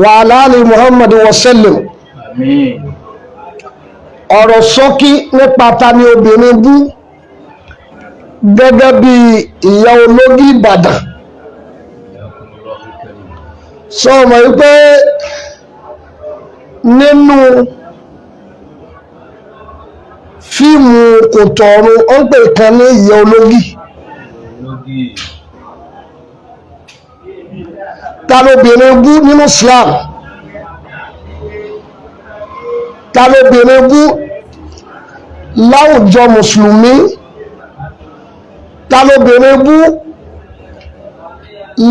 وعلى آل محمد وسلم. Àmín. ọ̀rọ̀ ṣókí nípa ta ni obìnrin bú gẹ́gẹ́ bí ìyá ológi Ìbàdàn. sọ mọ̀ wípé nínú fíìmù Kòtò Ọ̀run ó ń pè kan ní ìyá ológi. ta lóbìnrin bú nínú Islam? ta lóbìnrin bú láwùjọ mùsùlùmí? ta lóbìnrin bú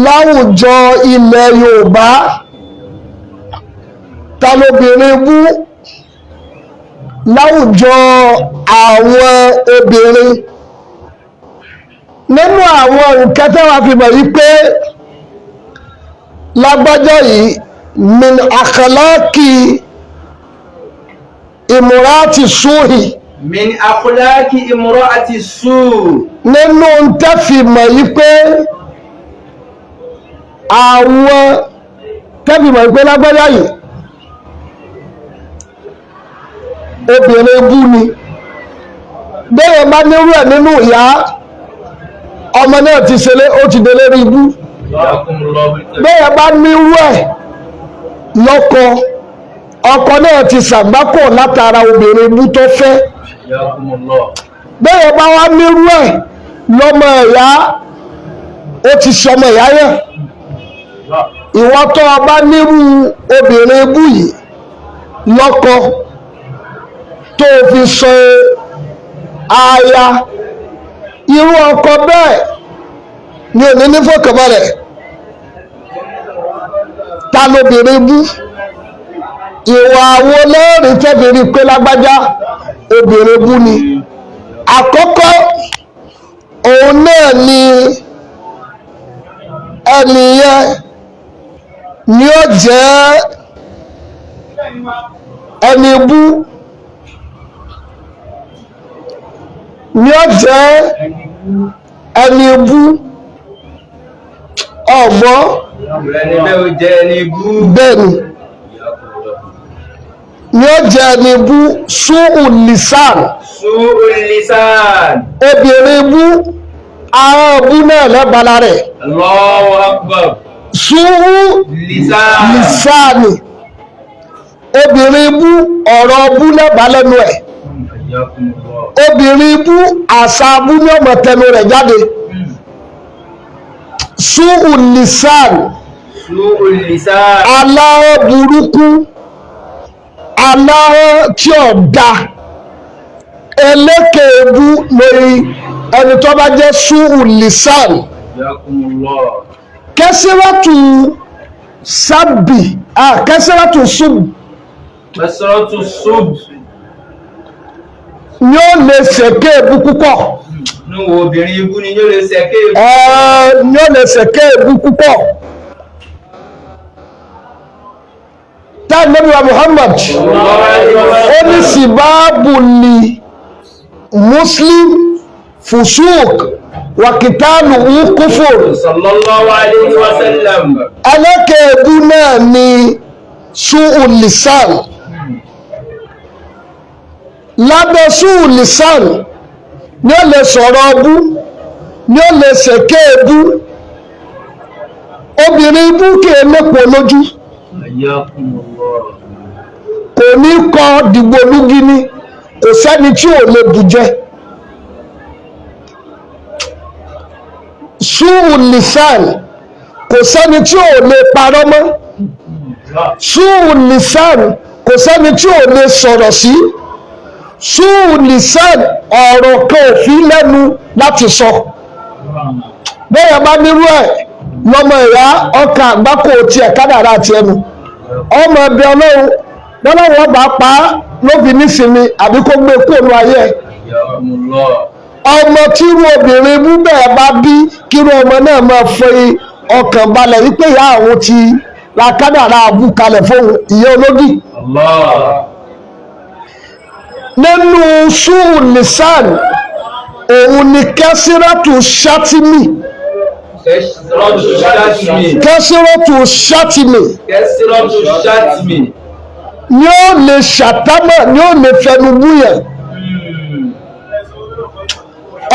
láwùjọ ilẹ̀ Yorùbá? ta lóbìnrin bú láwùjọ àwọn obìnrin? nínú àwọn nǹkan tí wọ́n fi mọ̀ yí pé lágbájá yìí min akhlaqi imurati suhi. Min akhlaqi imra'ati su'. nínú tẹ́fìmọ̀ yí pé àwọn tẹ́fìmọ̀ yí pé lágbájá yìí obìnrin bú ni. bẹ́ẹ̀ bá nírú ẹ̀ nínú ìyá ọmọ náà ti ṣẹlẹ̀ ó ti délé rí ibú. bẹ́ẹ̀ bá nírú ẹ̀ lọ́kọ ọkọ náà ti ṣàgbákò látara obìnrin ibú tó fẹ́. bẹ́ẹ̀ bá wá nírú ẹ̀ lọ́mọ ìyá ó ti ṣọmọ ìyá yẹn. ìwọ tó o bá nírú obìnrin ibú yìí lọ́kọ tó o fi sọ aya, irú ọkọ bẹ́ẹ̀ ni ò ní ní fọkànbalẹ̀. ta lóbìnrin bú? ìwà wo lẹ́rìí tẹ́bìrì pé lágbájá obìnrin bú ni? àkọ́kọ́ òun náà ni ẹnìyẹn ni ó jẹ́ ẹni bú, ni ó jẹ́ ẹni bú ọ̀gbọ́n. Ẹni bẹ́ẹ̀ ó jẹ́ ẹni bú. bẹ́ẹ̀ni ni ó jẹ́ ẹni bú. su'ul lisan. Su'ul lisan. obìnrin bú ara bú náà lẹ́bàá rẹ̀. Allahu akbar. su'ul lisani. obìnrin bú ọ̀rọ̀ bú lẹ́bàá lẹ́nu ẹ̀. obìnrin bú àṣà bú ní ọmọ tẹnu rẹ̀ jáde. su'ul lisan. Su'ul lisan. aláhọ́ burúkú, aláhọ́ tí ò da, elékèébú lórí ẹni tó bá jẹ́ su'ul lisan. kẹsíwátù sábì kẹsíwátù sub. Kasratu sub. ni ó lè ṣèké ebú púpọ̀. Nú obìnrin ibú ni yóò lè ṣẹ̀kẹ́ ibú. ni ó lè ṣèké ebú púpọ̀. táà Nábì wa Muhammad ó ní sibabu li muslim fusuk wa qitaluhu kufur. Sallallahu alayhi wa sallam. ẹlẹ́kẹ̀ẹ́bú náà ni su'ul lisan. lábẹ́ su'ul lisan ni ó lè sọ̀rọ̀ ọbú, ni ó lè ṣèké ebú. obìnrin ibú kì í lépo lójú, kò ní kọ dìgbòlugi ni, kò sẹ́ni tí ò lè bù jẹ. su'ul lisan kò sẹ́ni tí ò lè parọ́ mọ́. su'ul lisan kò sẹ́ni tí ò lè sọ̀rọ̀ sí. su'ul lisan ọ̀rọ̀ kan ò fi lẹ́nu láti sọ. bẹ́ẹ̀ bá nírú ẹ̀ lọ́mọ ìyá ọkà àgbákò tiẹ̀ kádàrá àti ẹnu ọmọ ẹbí ọlọ́run lọ́lọ́wọ́ bá pa á lóbi nísìnyí àbí kó gbé kóònù ayé ẹ̀. ọmọ tírú obìnrin bú bẹ́ẹ̀ bá bí kírú ọmọ náà máa fẹ́ ọkàn balẹ̀ wípé ìyá àwọn ti ra kádàrá àbú kalẹ̀ fún ìyá ológì. nínú su'ul lisan òun ni kẹsírátù ṣátìmì kẹsìrọ́tù ṣátìmì ni ó lè ṣàtámọ̀ ni ó lè fẹnu búyàn.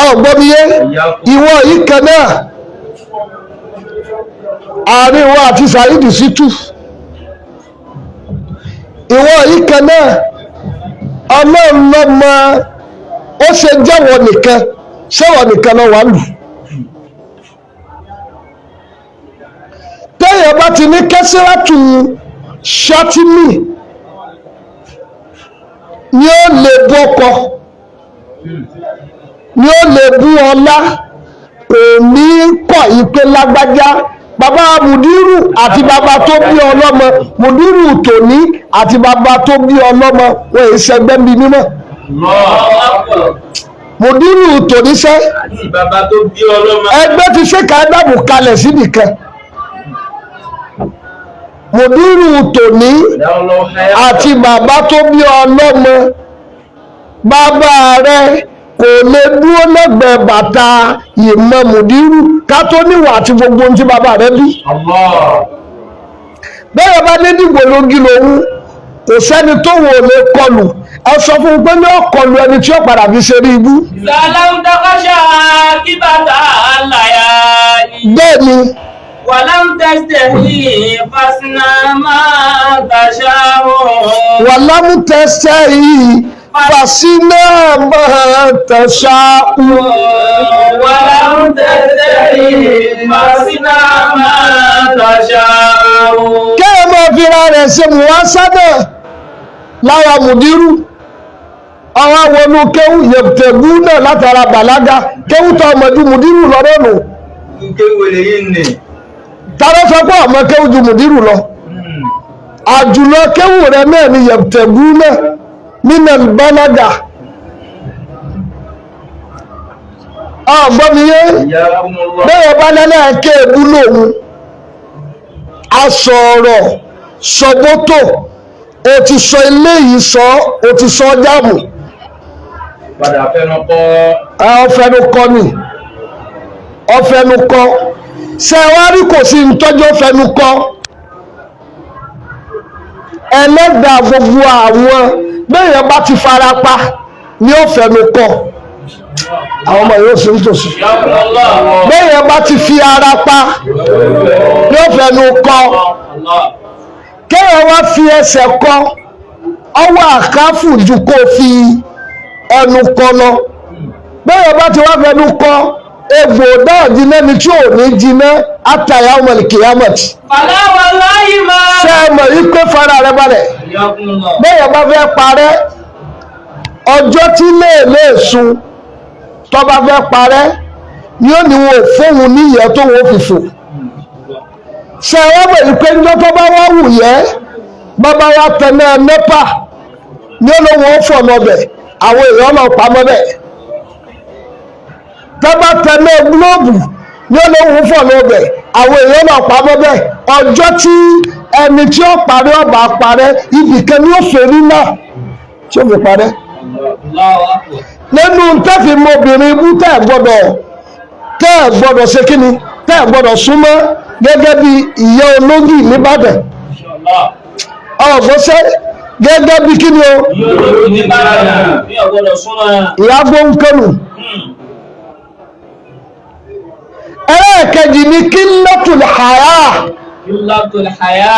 Ọ̀gbọ́miyé ìwọ yìí kan náà àárín wa àti Saheed Shittu ìwọ yìí kan náà Ọlọ́run lọ́mọ ó ṣe jẹ́wọ́ nìkan ṣẹ́wọ́ nìkan lọ wà lù. Téèyàn bá ti ní kẹsìrọ́tù ṣátìmì ni ó lè bọ́kọ ni ó lè bú ọlá kò ní kọ̀ ìpè lágbájá bàbá mùdírù àti bàbá tó bí ọlọ́mọ mùdírù tòní àti bàbá tó bí ọlọ́mọ wọn èyí ṣẹgbẹ́ bí mímọ́ mùdírù tòní ṣẹ́ ẹgbẹ́ ti ṣe ká dàbò kalẹ̀ sí nìkan mùdírù tòní àti bàbá tó bí ọlọ́mọ bàbá rẹ̀ kò lè dúró lẹ́gbẹ̀ẹ́ bàtà ìmọ̀ mùdírù ká tó níwà àti gbogbo ohun tí bàbá rẹ̀ bí. Bẹ́ẹ̀ bá ní dìgbò lógi lòun kò sẹ́ni tó wò lè kọlù ẹ sọ fún un pé ní ọkọlù ẹni tí ó padà fi ṣe rí ibú. Sàlámùdákọ́ṣà kí bàtà àlàyé. Bẹ́ẹ̀ ni. Wàlám tẹ́sítẹ̀ yìí fásinà máa tàṣà wọn. Wàlám tẹ́sítẹ̀ yìí fásinà máa tàṣà wọn. Wàlám tẹ́sítẹ̀ yìí fásinà máa tàṣà wọn. Kéèyàn máa fi ra rẹ̀ ṣe mùwásádà lára mùdírù àwọn awọnú kéwù yẹ̀bùtẹ̀gù náà látara bàlágà kéwù tó ọmọdé mùdírù lọ́dọ̀ nù. Kéwù lèyí nì. Tàbí sọ pé ọmọ kéwù ju mùdírù lọ àjùlọ kéwù rẹ náà ni yẹ̀bùtẹ̀gù náà nínú bàlágà. Ọ̀gbọ́miyé bẹ́ẹ̀ bá lẹ́lẹ́ kéèbú lòun asọ̀rọ̀ sọ̀bọ́tò o ti sọ eléyìí sọ o ti sọ jáàmù. Padà fẹnu kọ́. Ọ̀fẹnukọ ni ọ̀fẹnukọ ṣe wá rí kò sí ntọ́jọ́ fẹnukọ ẹlẹ́dàá gbogbo àwọn bẹ́ẹ̀ bá ti fara pa ni ó fẹnukọ àwọn ọmọ yóò sì ń tòsí bẹ́ẹ̀ bá ti fi ara pa ni ó fẹnukọ kéèyàn wá fi ẹsẹ̀ kọ ọwọ́ àkáfù ju kó fi ẹnu kọ lọ bẹ́ẹ̀ bá ti wá fẹnu kọ egbò náà jiná ni tí ò ní jiná àtàyà ọmọlìkìyàmọ̀tì. Fàlàwà láyé máa. Ṣé ẹ mọ̀ yí pé fara rẹ balẹ̀? Bẹ́ẹ̀ bá fẹ́ parẹ́ ọjọ́ tí léèlé sun tó bá fẹ́ parẹ́ ni ó ní wọn ò fóun níyẹn tó wọn fi fò. Ṣé ẹ wọ́n mọ̀ yí pé ńjọ́ tó bá wá wù yẹ́ bàbá wa tẹ̀lé nẹ́pà ni ó lóun ó fọ̀ lọ́bẹ̀ àwọn èèyàn náà pamọ́ bẹ́ẹ̀. Tọ́ba tẹ̀lé gílóòbù ní olóhùn fọ̀ lọ́bẹ̀ àwọn èèyàn náà pamọ́ bẹ́ẹ̀ ọjọ́ tí ẹni tí ó parí ọba parẹ́ ibìkan ni ó fèrí náà tí ó fi parẹ́. Nínú tẹ́fì mọ obìnrin ibú tẹ́ ẹ̀ gbọ́dọ̀ ṣe kíni tẹ́ ẹ̀ gbọ́dọ̀ súnmọ́ gẹ́gẹ́ bí ìyá ológì nìbàdàn ọ̀gbọ́sẹ́ gẹ́gẹ́ bí kíni o ìyá gbóǹkẹ́nu. ẹlẹ́ẹ̀kejì ni kíllatul haya. Kíllatul haya.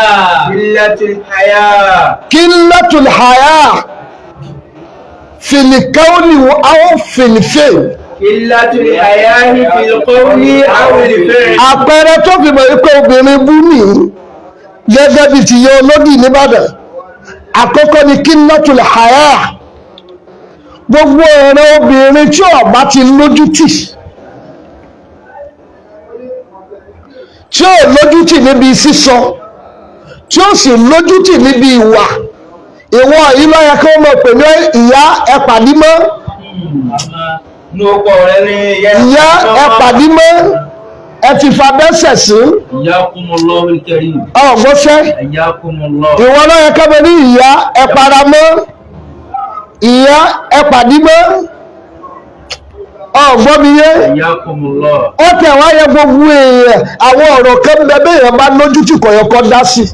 Kíllatul haya. Kíllatul haya. Fil qawli aw fil fi'l. Kíllatul haya ní fil qawli aw fil fi'l. Àpẹẹrẹ tó fi mọ̀ wípé obìnrin bú ní gẹ́gẹ́ bí ti yẹ olódì nìbàdàn. Àkọ́kọ́ ni kíllatul haya. Gbogbo ọ̀rọ̀ obìnrin tí ó bá ti lójútì. Tí ó lójútì níbi sísọ tí ó sì lójútì níbi ìwà ìwọ yìí ló yẹ kí wọ́n mọ̀ pé ní ìyá ẹ̀pàdímọ́ ìyá ẹ̀pàdímọ́ ẹ ti fa bẹ́sẹ̀ sí ọ̀gbọ́sẹ́ ìwọ ló yẹ kí ní ìyá ẹ̀pàdámọ́ ìyá ẹ̀pàdímọ́ ọ̀gbọ́n mi yé Ayyakumullah. ó tẹ̀ wáyé gbogbo èèyàn àwọn ọ̀rọ̀ kan bẹ béèyàn bá lójú tí kọ̀yọ̀kọ̀ dá sí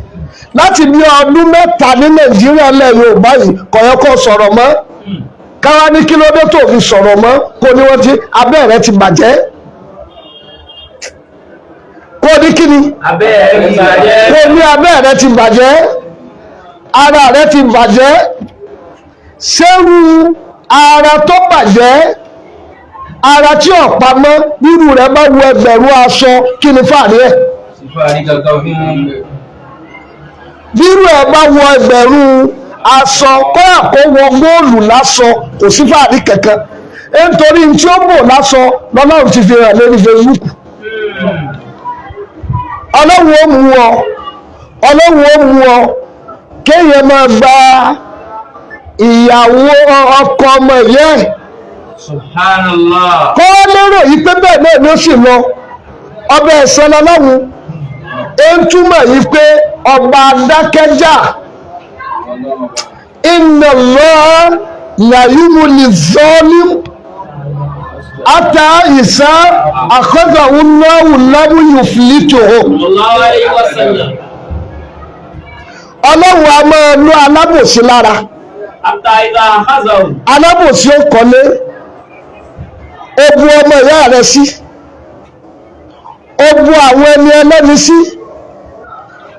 láti bí ọdún mẹ́ta ní Nàìjíríà lẹ̀ Yorùbá yìí kọ̀yọ̀kọ̀ sọ̀rọ̀ mọ́ káwá ní kí ló dé tó fi sọ̀rọ̀ mọ́ kó ní wọ́n ti abẹ́ rẹ ti bàjẹ́ kó ní kí ni Abẹ́ rí bàjẹ́. kó ní abẹ́ rẹ ti bàjẹ́ ara rẹ ti bàjẹ́ ṣérú ara tó bàjẹ́ ara tí ọ̀pá mọ́ nínú rẹ̀ bá wọ ẹgbẹ̀rún aṣọ kí ni fàárí ẹ̀ Sífàrí kankan fún nínú ẹ̀ bá wọ ẹgbẹ̀rún aṣọ kọ́ àkówọ góòlù lásọ kò sí fàárí kankan nítorí tí ó bò lásọ lọ́lọ́run ti fi hàn lórí Facebook ọlọ́run ó mú ọ ọlọ́run ó mú ọ kéèyàn máa gba ìyàwó ọkọ ọmọ ìyá ẹ̀ Subhanallah. kọ́ lérò yìí pé bẹ́ẹ̀ náà ló sì lọ ọbẹ̀ ẹ̀sán lọ́lọ́run ó ń túmọ̀ yìí pé ọba adákẹ́jà inna Allah la yumli zalim ata ìsá akhadahu Allahu lam yuflituhu Sallallahu alayhi wa sallam. ọlọ́run a máa lo alábòsí lára Hatta idha hazahu. alábòsí ó kọ́lé ó bu ọmọ ìyá rẹ̀ sí ó bu àwọn ẹni ẹlẹ́ni sí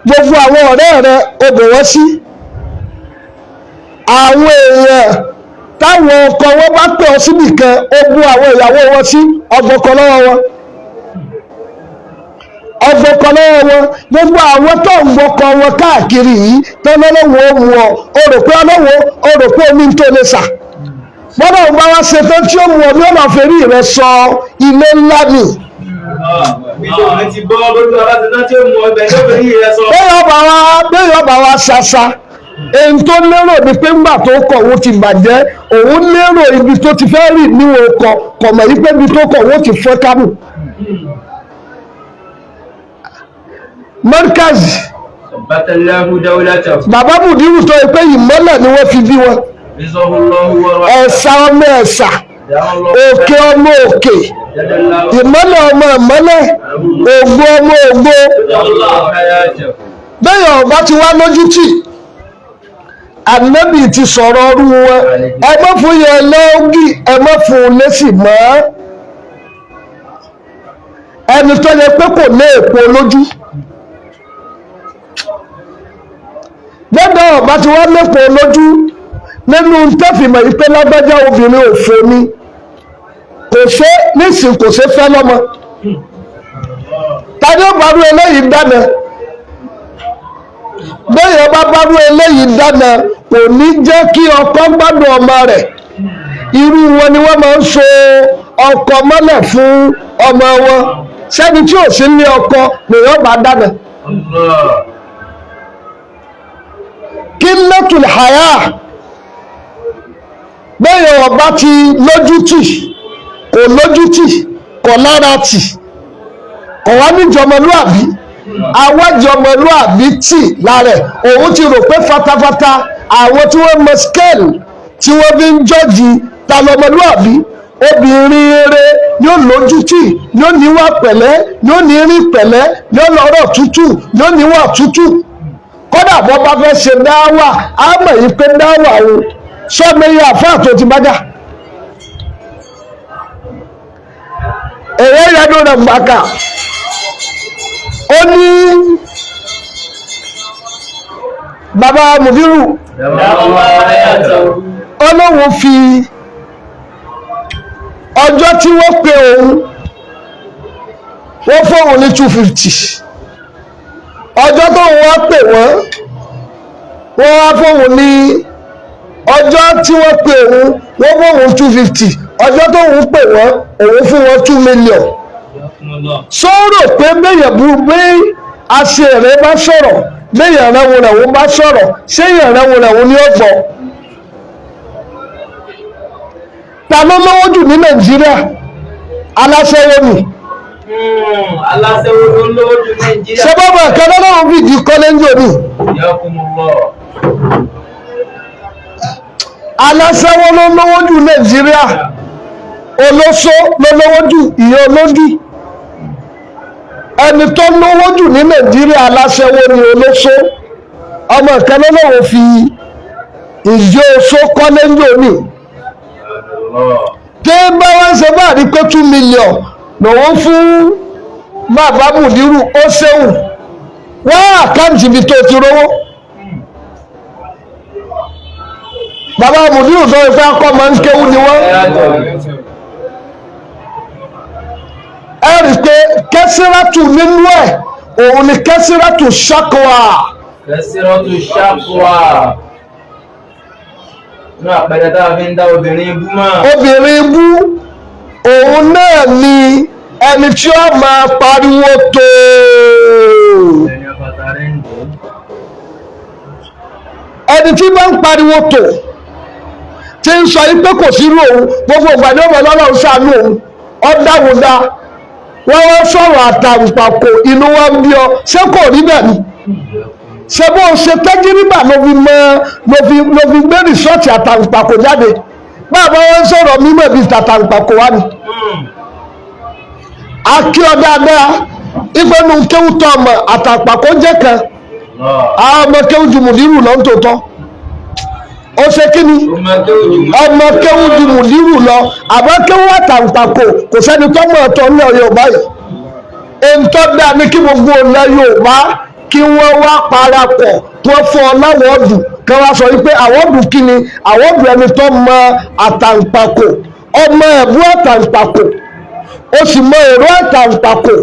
gbogbo àwọn ọ̀rẹ́ rẹ̀ ó bò wọ́n sí àwọn èèyàn táwọn ọkọ wọn bá pè ọ síbì kan ó bu àwọn ìyàwó wọn sí ọgbọkọ lọ́wọ́ wọn ọgbọkọ lọ́wọ́ wọn gbogbo àwọn tó ń gbọkọ wọn káàkiri yìí tó lọ́wọ́ ó mú ọ ó rò pé ọlọ́wọ́ ó rò pé omi tó lè sà bọ́dọ̀ ń bá wá ṣetán tí ó mú ọ ní ọ̀nà àfẹ́rí rẹ sọ ilé ńlá ni Bí tó ní ti bọ́ lójú alátẹ́tá tí ó mú ọbẹ̀ tó fẹ́ yìí rẹ sọ. bẹ́ẹ̀ ọba wa ṣaṣa èyí tó lérò ni pé ńgbà tó kọ̀ òun ti bàjẹ́ òun lérò ibi tó ti fẹ́ rì níwọ̀n ọkọ̀ kọ̀mọ̀ yìí pé ibi tó kọ̀ òun ti fẹ́ kábù. mọ́ríkàzì Bàtàláhù dáwọ́látà. bàbá bùdírù tó yẹ pé ìmọ́lẹ̀ ni wọ́n fi bí wọn Rizahullahu wa ẹ̀sà ọmọ ẹ̀sà òkè ọmọ òkè ìmọ́lẹ̀ ọmọ ìmọ́lẹ̀ ògbó ọmọ ògbó bẹ́ẹ̀ ọba ti wá lójú tì ànábì ti sọ̀rọ̀ ọdún wọn ẹ má fún yẹn lọ́ọ́gì ẹ má fún un lésì mọ́ ẹni tó yẹ pé kò lé èpo lójú gbọ́dọ̀ ọba ti wá lépo lójú nínú tẹ́fìmọ̀ yìí pé lágbájá obìnrin òfò ni kò ṣe nísìn kò ṣe fẹ́ lọ́mọ tani ó bá rú eléyìí dáná bẹ́ẹ̀ bá bá rú eléyìí dáná kò ní jẹ́ kí ọkọ gbádùn ọmọ rẹ̀ irú wọn ni wọ́n máa ń so ọkọ mọ́lẹ̀ fún ọmọ wọn sẹ́ni tí ò sí ní ọkọ lèyàn bá dáná kí lẹ́tùl háyà bẹ́ẹ̀ ọba ti lójútì kò lójútì kò lára tì kò wá níjọmọlúàbí awájọmọlúàbí tì lára ẹ̀ òun ti rò pé fatafata àwọn tí wọ́n mọ scale tí wọ́n fi ń jọ́jì ta lọmọlúàbí obìnrin eré yóò lójútì yóò níwà pẹ̀lẹ́ yóò ní rí pẹ̀lẹ́ yóò lọ́rọ̀ tútù yóò níwà tútù kódà bọ́ bá fẹ́ ṣe dáwà á mọ̀ yìí pé dáwà o sọ́mẹ́yẹ àfáà tó ti bájà èrè ìyàdó rẹ̀ gbàkà ó ní bàbá mùdírù ọlọ́run fi ọjọ́ tí wọ́n pe òun wọ́n fóun ní 250 ọjọ́ tó wọ́n pè wọ́n wá fóun ní ọjọ́ tí wọ́n pe òun wọ́n fóun 250 ọjọ́ tó wọ́n pè wọ́n òun fún wọn 2 million sọ̀rọ̀ pé bẹ́yẹ̀ bú bí aṣẹ rẹ̀ bá sọ̀rọ̀ bẹ́yẹ̀ rẹ̀wọ̀n rẹ̀wọ̀n bá sọ̀rọ̀ ṣéyẹ̀ rẹ̀wọ̀n rẹ̀wọ̀n ní ọ̀gbọ̀ ta ló lówó jù ní Nàìjíríà aláṣẹ́wó ni aláṣẹ́wó ló lówó jù Nàìjíríà. ṣé bọ́bọ̀ ẹ̀kẹ́ lọ́wọ́ fìdí kọ́lẹ́ńjò ni aláṣẹ́wó ló lówó jù Nàìjíríà olóṣó ló lówó jù ìyá olódì ẹni tó lówó jù ní Nàìjíríà aláṣẹwó ni olóṣó ọmọ ìkan lọ́wọ́ fi ìjọ oṣó kọ́lé ńlónì tí bá wọ́n ṣe bá rí pé 2 million lòun fún bàbá Mùdírù ó ṣéwù wọ́n àkáǹtì ibi tó ti rówó bàbá Mùdírù tó ń fẹ́ kọ́ máa ń kéwú ni wọ́n ẹ rí i pé kẹsìrátù nínú ẹ̀ òun ni kẹsìrátù ṣàkóà. kẹsìrátù ṣàkóà ní àpẹẹrẹ tá a fi ń dá obìnrin ibú mọ́. obìnrin ibú òun náà ni ẹni tí ó máa pariwo tó. ẹni tí bá ń pariwo tó tí ń sọ yí pé kò sí irú òun gbogbo ìgbàdí ọmọ ọlọ́run ṣàánú òun ọ̀dàwọ̀dà wọ́n wá sọ̀rọ̀ àtàǹpàkò inú wa ń bí ọ ṣé kò rí bẹ́ẹ̀ ni ṣe bó ṣe tẹ́gíríbà ló fi gbé rìsọ́ọ̀tì àtàǹpàkò jáde báàbá wọn sọ̀rọ̀ mímọ̀ bíi tàtàǹpàkò wá ni. akí ọ dáadáa ìfẹ́nu kéwù tọ́ ọmọ àtàǹpàkò jẹ́ kan àwọn ọmọ kéwù ju Mùdírù lọ tó tọ́ ó ṣe kí ni ọmọ kéwù ju Mùdírù lọ àmọ́ kéwù àtàǹpàkò kò sẹ́ni tó mọ̀ ọ̀tọ̀ ní ọ̀yọ́ báyìí èyí tó dáa ní kí gbogbo ọ̀nà Yorùbá kí wọ́n wá parapọ̀ wọ́n fún ọ láwọ́ọ̀dù kí wọ́n sọ wípé àwọ́ọ̀dù kí ni àwọ́ọ̀dù ẹni tó mọ àtàǹpàkò ọmọ ẹ̀bú àtàǹpàkò ó sì mọ èrò àtàǹpàkò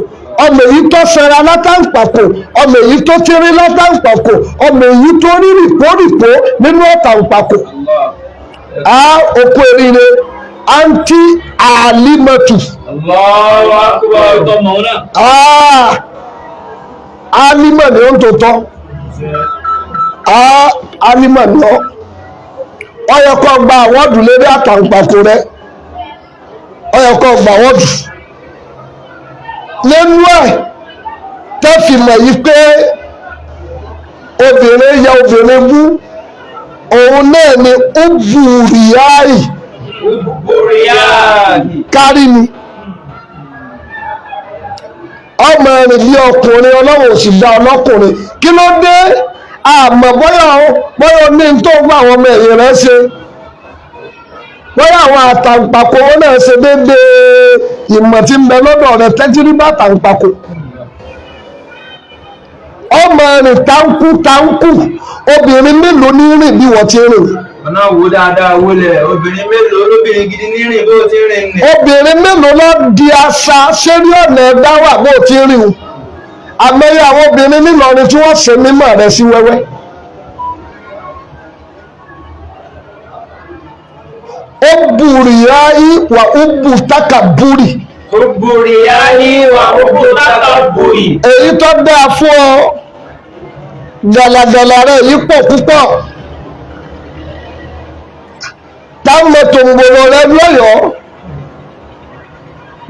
ọmọ èyí tó sẹra látàǹpàkò ọmọ èyí tó tírí látàǹpàkò ọmọ èyí tó rí rìpórìpó nínú àtàǹpàkò a òkú eríire àǹtí àlímọ̀tù. Alima ni ó ń tòótọ́ Alima ni ó yẹ kó gba àwọ́dù lérí àtàǹpàkò rẹ ó yẹ kó gba àwọ́dù nínú ẹ̀ tẹ́fì mọ̀ yí pé obìnrin ya obìnrin bú òun náà ni ubùrìyáì kárí ni ọmọ rìn bí ọkùnrin ọlọ́run ò sì dá ọlọ́kùnrin kí ló dé àmọ́ bóyá ní tó fún àwọn ọmọ ẹ̀yìn rẹ̀ ṣe bóyá àwọn àtàǹpàkò wọn náà ṣe déédéé ìmọ̀ tí ń bẹ lọ́dọ̀ rẹ̀ tẹ́tírí bá àtàǹpàkò ọmọ rìn táǹkù obìnrin mélòó ní rìn bí wọ́n ti rìn. ọ̀nà wo dáadáa wọlé obìnrin mélòó lóbìnrin gidi ní rìn bó ti rìn ní. obìnrin mélòó ló di aṣa sérí ọ̀nà ẹ̀dá wà bó ti rìn o àmọ́yé àwọn obìnrin nílọrin tí wọ́n ṣe mímọ̀ rẹ̀ sí wẹ́wẹ́. ó bùrìyáyí wà ó bù tákàbúrì. ó bùrìyáyí wà ó bù tákàbúrì. èyí tó dáa fún ọ gàlàgàlà rẹ̀ yìí pọ̀ púpọ̀ táwọn tòǹgbòrò rẹ lọ́yọ̀ọ́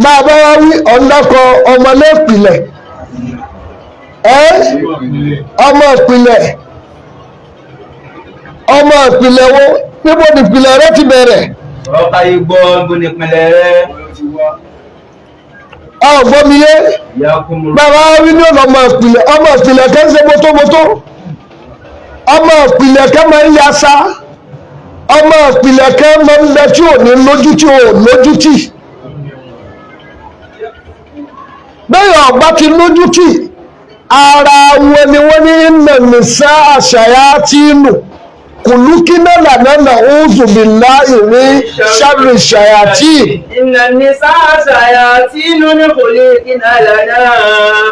bá a bá wá wí ọ̀ndàkọ ọmọlẹ́pìlẹ̀ ọmọ ìpìlẹ̀ wo níbo ni ìpìlẹ̀ rẹ ti bẹ̀rẹ̀. ọ̀ka igbó níbo ni ìpìlẹ̀ rẹ. ọ̀gbọ́n mi yé bàbá wa wí ní ọmọ ìpìlẹ̀ kẹ́ ń ṣe mótómótó ọmọ ìpìlẹ̀ kẹ́ máa ń yasa ọmọ ìpìlẹ̀ kan máa ń bẹ tí ò ní lójútì ò lójútì bẹ́ẹ̀ ọ̀gbá ti lójútì ara wọn ni wọ́n ní nàmísà àṣàyà tí nù kùlùkínà lànà òòzù bìlá ìwé sáré ṣàyàtì. ìnàmísà àṣàyà tí nù ní kùlùkínà lànà.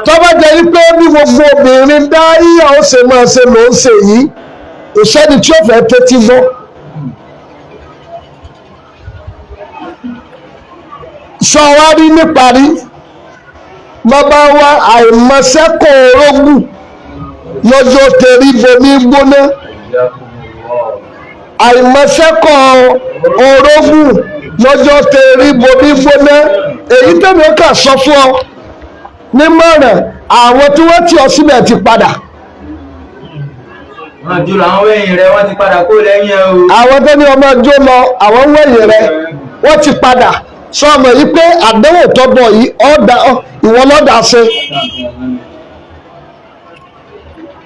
tọ́ba jẹ́ wípé bí gbogbo obìnrin dá yíyá ó ṣe máa ṣe ló ń ṣe yìí ìṣẹ́ni tí ó fẹ́ tẹ́tí gbọ́. sọ wá rí níparí bàbá wa àìmọ̀sẹ́kọ̀ orógùn lọ́jọ́ tẹ̀rí bomi gbóná àìmọ̀sẹ́kọ̀ orógùn lọ́jọ́ tẹ̀rí bomi gbóná èyí tẹ̀mí ó kà sọ fún ọ nímọ̀ràn àwọn tí wọ́n ti ọ síbẹ̀ ti padà. wọ́n jùlọ àwọn wẹ̀yìn rẹ̀ wọ́n ti padà kó lẹ́yìn ẹ̀ o. àwọn tó ní ọmọ jó lọ àwọn wẹ̀yìn rẹ̀ wọ́n ti padà sọmọ yìí pé àdéhùn tọ́bọ̀ yìí ìwọ lọ́dà ṣe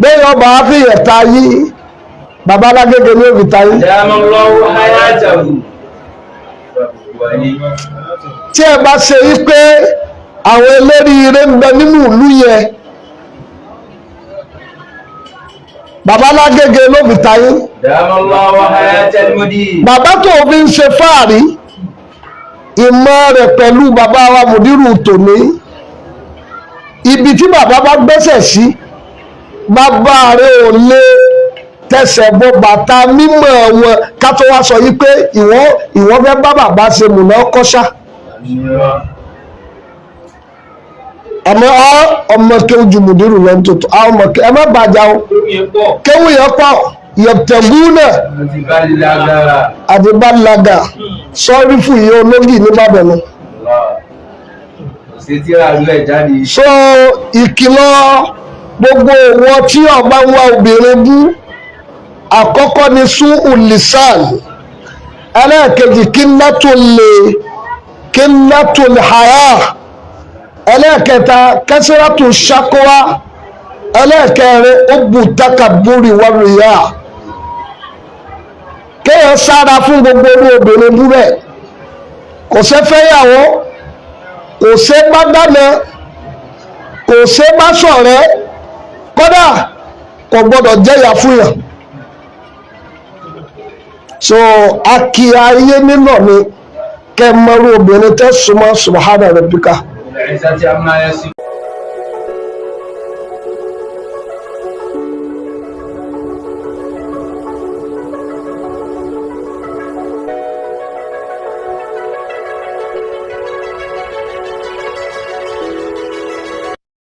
bẹ́ẹ̀ ọba àfihàn yìí bàbá alágége ní òbí ta yìí. tí ẹ bá ṣe yí pé àwọn eléríire ń bẹ nínú ìlú yẹn bàbá alágége ló fi ta yín. bàbá tó fi ń ṣe fáàrí ìmọ̀ rẹ̀ pẹ̀lú bàbá wa mùdírù tòní ibi tí bàbá bá gbẹ́sẹ̀ sí bàbá rẹ̀ ò lè tẹsẹ̀ bọ bàtà mímọ̀ wọn ká tó wá sọ yí pé ìwọ fẹ́ bá bàbá ṣe múná kọ́ṣá àmọ́ ọmọ kéwù ju mùdírù lọ tuntun àwọn ọmọ ẹ má bàjá o kéwù yẹn pọ̀ yẹtẹ̀gúnà àdìbàlágà sọ́rí fún ìyá ológì nìbàdàn nù. so ìkìlọ̀ gbogbo wọn tí ọba ń wá obìnrin bú àkọ́kọ́ ni su'ul lisan ẹlẹ́ẹ̀kejì qilnatul haya ẹlẹ́ẹ̀kẹta kasratu shakwa ẹlẹ́ẹ̀kẹrin hubbu takabburi wa riya kéèyàn sára fún gbogbo orí obìnrin bú bẹ́ẹ̀ kò ṣe fẹ́yàwó kò ṣe bá dáná kò ṣe bá ṣọ̀rẹ́ kódà kò gbọdọ̀ jẹ́yà fún yàn. so akí ayé nílò ni kẹ́ mọ́rú obìnrin tẹ́ súnmọ́ subhana rabbika.